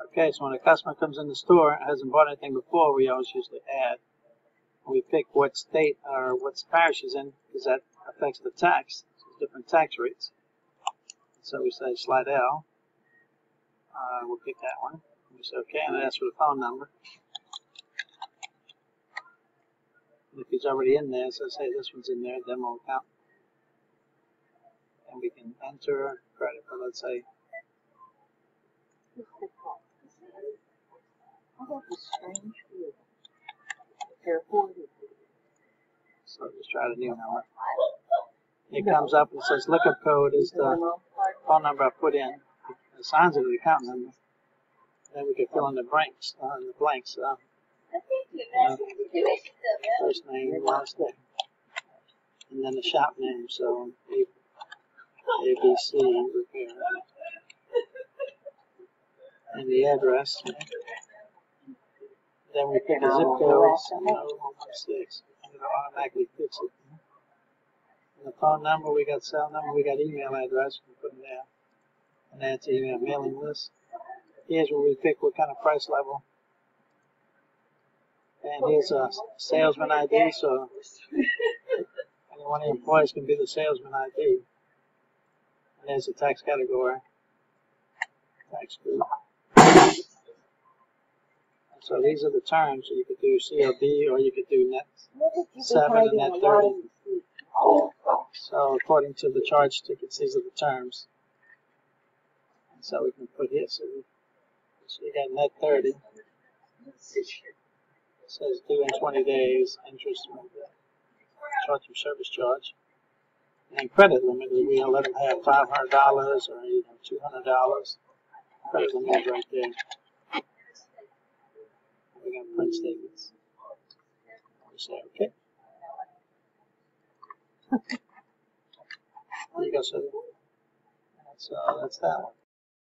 Okay, so when a customer comes in the store and hasn't bought anything before, we always usually add. We pick what state or what parish is in, because that affects the tax. There's different tax rates. So we say Slidell. We'll pick that one. We say okay, and it asks for the phone number. And if he's already in there, so say this one's in there, demo account. And we can enter credit for, let's say, so just try the new number. It comes up and says lookup code is the phone number I put in. It assigns it to the account number. Then we can fill in the blanks. First name, last name, and then the shop name. So ABC Repair, and the address. Then we pick a zip code, 70116, and it'll automatically fix it. And the phone number, we got cell number, we got email address, we put in there. And that's email mailing list. Here's where we pick what kind of price level. And here's a salesman ID, so any one of the employees can be the salesman ID. And there's the tax category, tax group. So these are the terms. So you could do CLB or you could do net 7 and net 30. So according to the charge tickets, these are the terms. And so we can put here, so you got net 30. It says due in 20 days, interest with the short-term service charge. And credit limit, we let them have $500 or $200. Credit limit is right there. We got print statements. We say okay. There you go, so that's that one.